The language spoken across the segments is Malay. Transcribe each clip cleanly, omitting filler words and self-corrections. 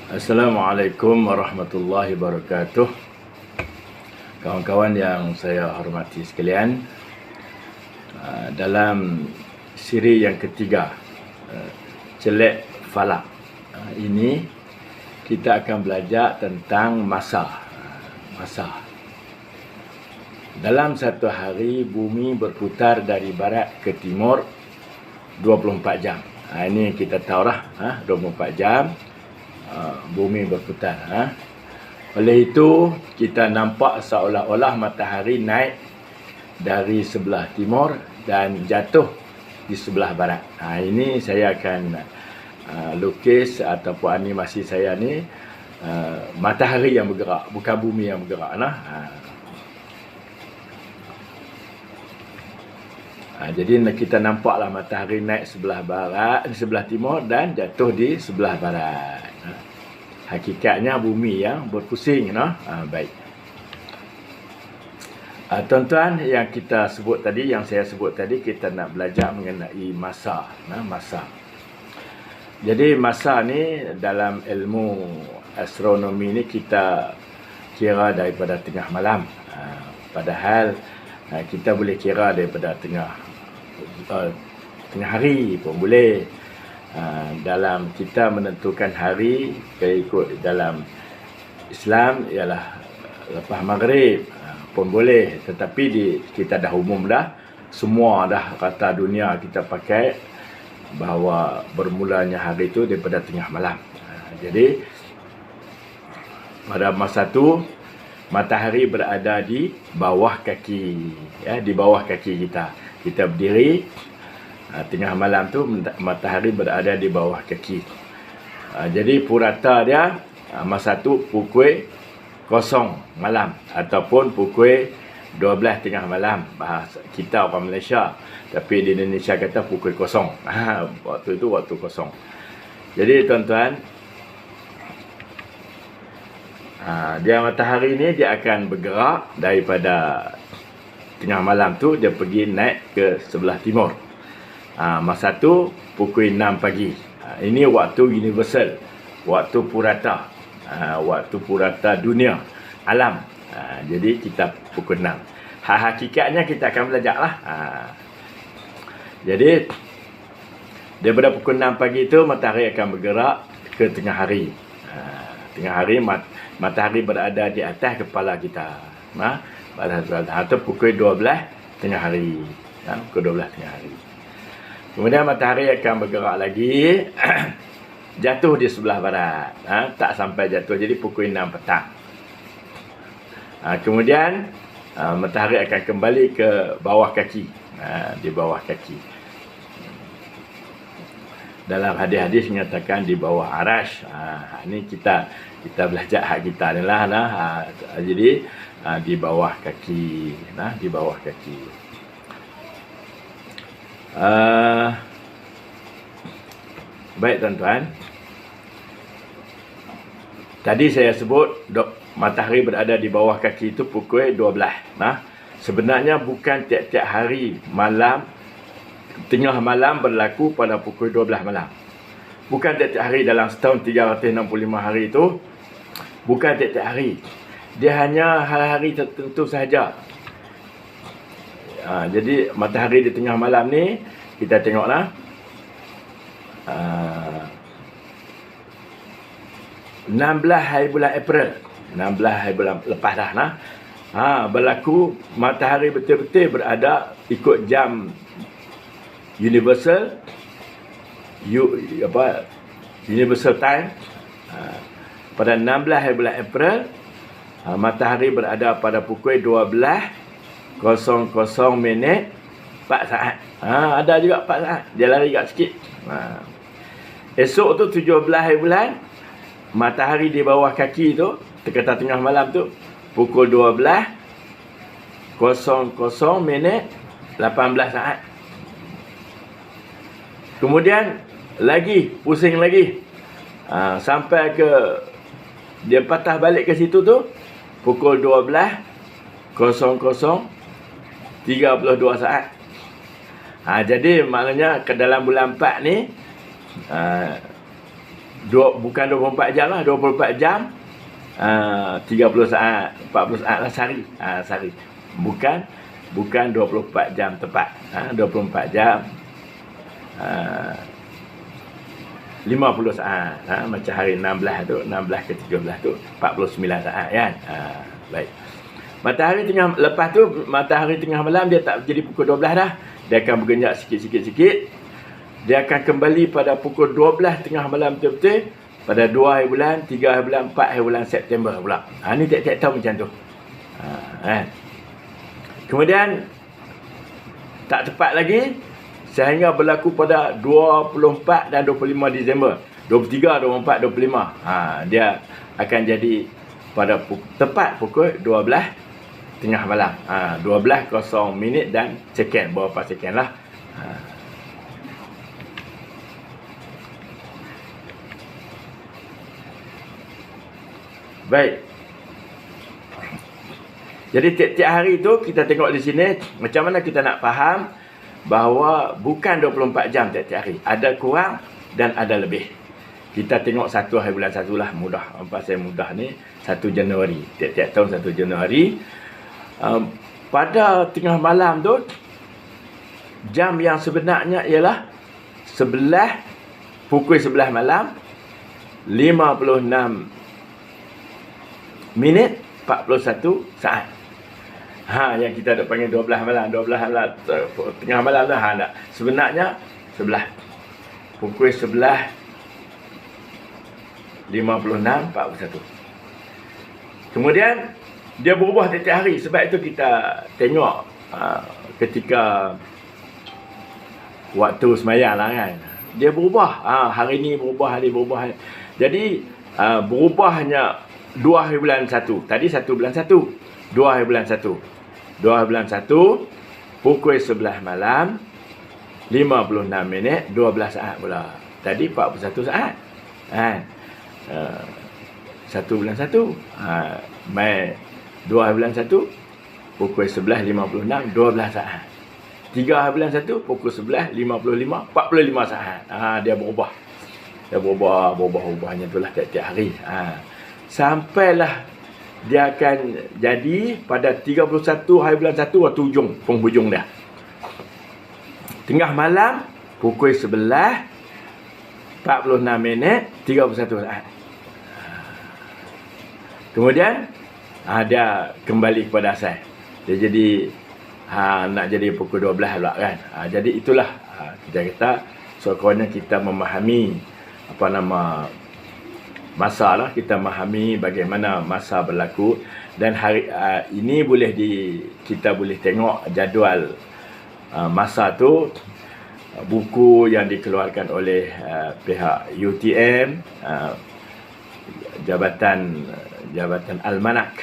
Assalamualaikum warahmatullahi wabarakatuh. Kawan-kawan yang saya hormati sekalian, dalam siri yang ketiga, Celek Falak, ini kita akan belajar tentang masa. Dalam satu hari, bumi berputar dari barat ke timur 24 jam. Ini kita tahu lah, 24 jam bumi berputar. Oleh itu, kita nampak seolah-olah matahari naik dari sebelah timur dan jatuh di sebelah barat. Ini saya akan lukis ataupun animasi saya ni, matahari yang bergerak, bukan bumi yang bergerak. Jadi kita nampaklah matahari naik sebelah barat, di sebelah timur dan jatuh di sebelah barat. Hakikatnya bumi yang berpusing. Baik. Tuan-tuan, yang kita sebut tadi, yang saya sebut tadi, kita nak belajar mengenai masa. Jadi masa ni dalam ilmu astronomi ni kita kira daripada tengah malam. Padahal kita boleh kira daripada tengah hari pun boleh. Dalam kita menentukan hari, ikut dalam Islam ialah lepas maghrib pun boleh. Tetapi kita dah umum dah, semua dah kata dunia kita pakai bahawa bermulanya hari itu daripada tengah malam. Jadi pada masa tu matahari berada di bawah kaki, di bawah kaki kita. Kita berdiri, tengah malam tu matahari berada di bawah kaki. Jadi purata dia masa tu pukul 0 malam ataupun pukul 12 tengah malam. Bahasa kita orang Malaysia, tapi di Indonesia kata pukul 0. Waktu itu waktu kosong. Jadi tuan-tuan, dia matahari ni dia akan bergerak daripada tengah malam tu, dia pergi naik ke sebelah timur. Masa tu pukul 6 pagi. Ini waktu universal, waktu purata, waktu purata dunia, alam. Jadi kita pukul 6. Hakikatnya kita akan belajar lah. Jadi daripada pukul 6 pagi tu matahari akan bergerak ke tengah hari. Tengah hari matahari berada di atas kepala kita. Atau pukul 12 tengah hari. Pukul 12 tengah hari. Kemudian matahari akan bergerak lagi, jatuh di sebelah barat. Tak sampai jatuh, jadi pukul 6 petang. Kemudian matahari akan kembali ke bawah kaki, di bawah kaki. Dalam hadis-hadis menyatakan di bawah arash. Ini kita belajar hak kita ni lah. Jadi di bawah kaki, di bawah kaki. Baik tuan-tuan, tadi saya sebut matahari berada di bawah kaki itu pukul 12. Sebenarnya bukan tiap-tiap hari malam, tengah malam berlaku pada pukul 12 malam. Bukan tiap-tiap hari dalam setahun 365 hari itu. Bukan tiap-tiap hari. Dia hanya hari-hari tertentu sahaja. Jadi matahari di tengah malam ni kita tengoklah, 16 hari bulan April, 16 hari bulan lepas dah berlaku matahari betul-betul berada ikut jam universal, universal time. Pada 16 hari bulan April, matahari berada pada pukul 12:00 4 saat. Ada juga 4 saat. Dia lari agak sikit. Esok tu 17 hari bulan, matahari di bawah kaki tu, kata tengah malam tu, pukul 12:00 18 saat. Kemudian lagi pusing lagi, sampai ke dia patah balik ke situ tu pukul 12:00 32 saat. Jadi maknanya ke dalam bulan 4 ni bukan 24 jam lah, 24 jam 30 saat, 40 saat lah sehari. Sehari. Bukan 24 jam tepat. 24 jam 50 saat. Macam hari 16 tu, 16 ke 13 tu 49 saat kan. Baik. Lepas tu matahari tengah malam dia tak jadi pukul 12 dah. Dia akan bergenjak sikit. Dia akan kembali pada pukul 12 tengah malam betul-betul pada 2 hari bulan, 3 hari bulan, 4 hari bulan September pula. Ni tiap-tiap tahun macam tu. Kemudian tak tepat lagi sehingga berlaku pada 24 dan 25 Disember. 23, 24, 25. Dia akan jadi pada tepat pukul 12 tengah malam. 12:00 minit dan second, beberapa second lah. Baik. Jadi tiap-tiap hari tu kita tengok di sini macam mana kita nak faham bahawa bukan 24 jam tiap-tiap hari. Ada kurang dan ada lebih. Kita tengok 1 hari bulan 1 lah, mudah. Pasal mudah ni 1 Januari. Tiap-tiap tahun 1 Januari. Pada tengah malam tu jam yang sebenarnya ialah pukul 11 malam 56 minit 41 saat. Yang kita nak panggil 12 malam, 12 malam tengah malam tu tak. Sebenarnya 11. Pukul 11 56 41. Kemudian dia berubah tiap-tiap hari. Sebab itu kita tengok ketika waktu semayang lah kan. Dia berubah. Hari ni berubah, hari berubah. Jadi berubah hanya 2 hari bulan 1. Tadi 1 bulan 1. 2 hari bulan 1. 2 hari bulan 1. Pukul 11 malam. 56 minit. 12 saat pula. Tadi 41 saat. 1 bulan 1. Mai 2 hari bulan 1. Pukul 11.56. 12 saat. 3 hari bulan 1. Pukul 11.55. 45 saat. Dia berubah. Dia berubah-ubahnya itulah tiap-tiap hari. Sampailah dia akan jadi pada 31 hari bulan 1 waktu penghujung dia. Tengah malam pukul 11 46 minit 31 saat. Kemudian dia kembali kepada asal. Dia jadi nak jadi pukul 12 pula kan. Jadi itulah kita kata sekurang-kurangnya kita memahami masa lah, kita memahami bagaimana masa berlaku. Dan hari ini kita boleh tengok jadual masa tu, buku yang dikeluarkan oleh pihak UTM, Jabatan Almanak.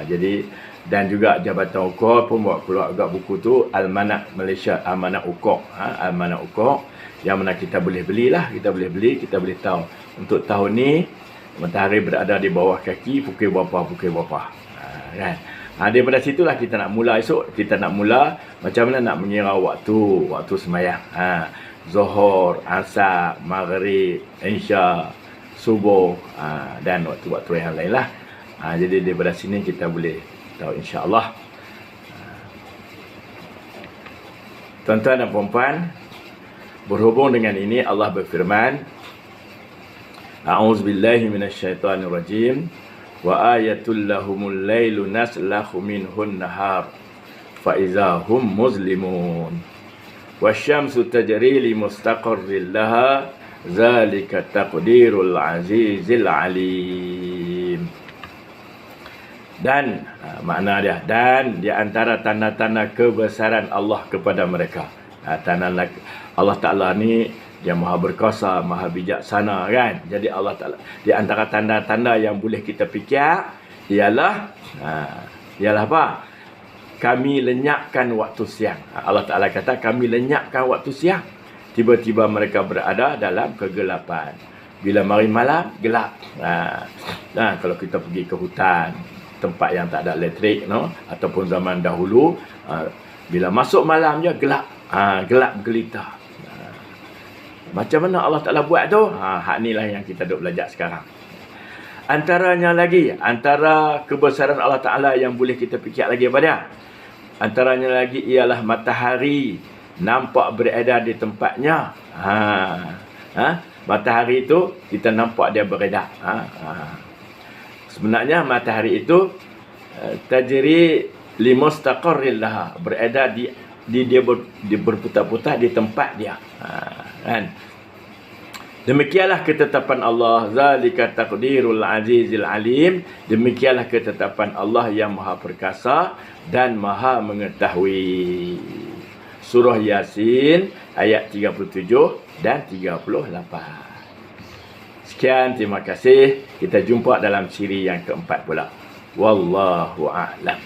Jadi dan juga Jabatan Ukok pun buat keluar juga buku tu, Almanak Malaysia, Almanak Ukok. Almanak Ukok yang mana kita boleh belilah, kita boleh tahu untuk tahun ni matahari berada di bawah kaki pukul berapa. Kan? Daripada situlah kita nak mula esok. Kita nak mula macam mana nak mengira waktu semayang. Zuhur, Asar, Maghrib, Isya, Subuh, dan waktu-waktu yang lain lah. Jadi daripada sini kita boleh tahu insya-Allah. Tuan-tuan dan puan-puan, berhubung dengan ini Allah berfirman, A'udzubillahi minasyaitonirrajim. Wa ayatul lahumul lailu naslakhu minhun nahar fa iza hum muzlimun. Wasyamsu tajri li mustaqarril laha zalika taqdirul azizil alim. Dan makna dia, dan di antara tanda-tanda kebesaran Allah kepada mereka. Tanda Allah Ta'ala ni dia maha berkuasa, maha bijaksana kan. Jadi Allah Ta'ala, di antara tanda-tanda yang boleh kita fikir ialah apa? Kami lenyapkan waktu siang. Allah Ta'ala kata kami lenyapkan waktu siang. Tiba-tiba mereka berada dalam kegelapan. Bila mari malam, gelap. Kalau kita pergi ke hutan, tempat yang tak ada elektrik, ataupun zaman dahulu, bila masuk malam je gelap. Gelap gelita. Macam mana Allah Ta'ala buat tu? Hak inilah yang kita duk belajar sekarang. Antaranya lagi, antara kebesaran Allah Ta'ala yang boleh kita fikir lagi pada, antaranya lagi ialah matahari nampak beredar di tempatnya. Matahari itu kita nampak dia beredar. Sebenarnya matahari itu tajri limustaqarril laha, beredar dia berputar-putar di tempat dia. Kan? Demikianlah ketetapan Allah, zalika taqdirul azizil alim. Demikianlah ketetapan Allah yang Maha Perkasa dan Maha Mengetahui. Surah Yasin ayat 37 dan 38. Sekian, terima kasih. Kita jumpa dalam siri yang keempat pula. Wallahu a'lam.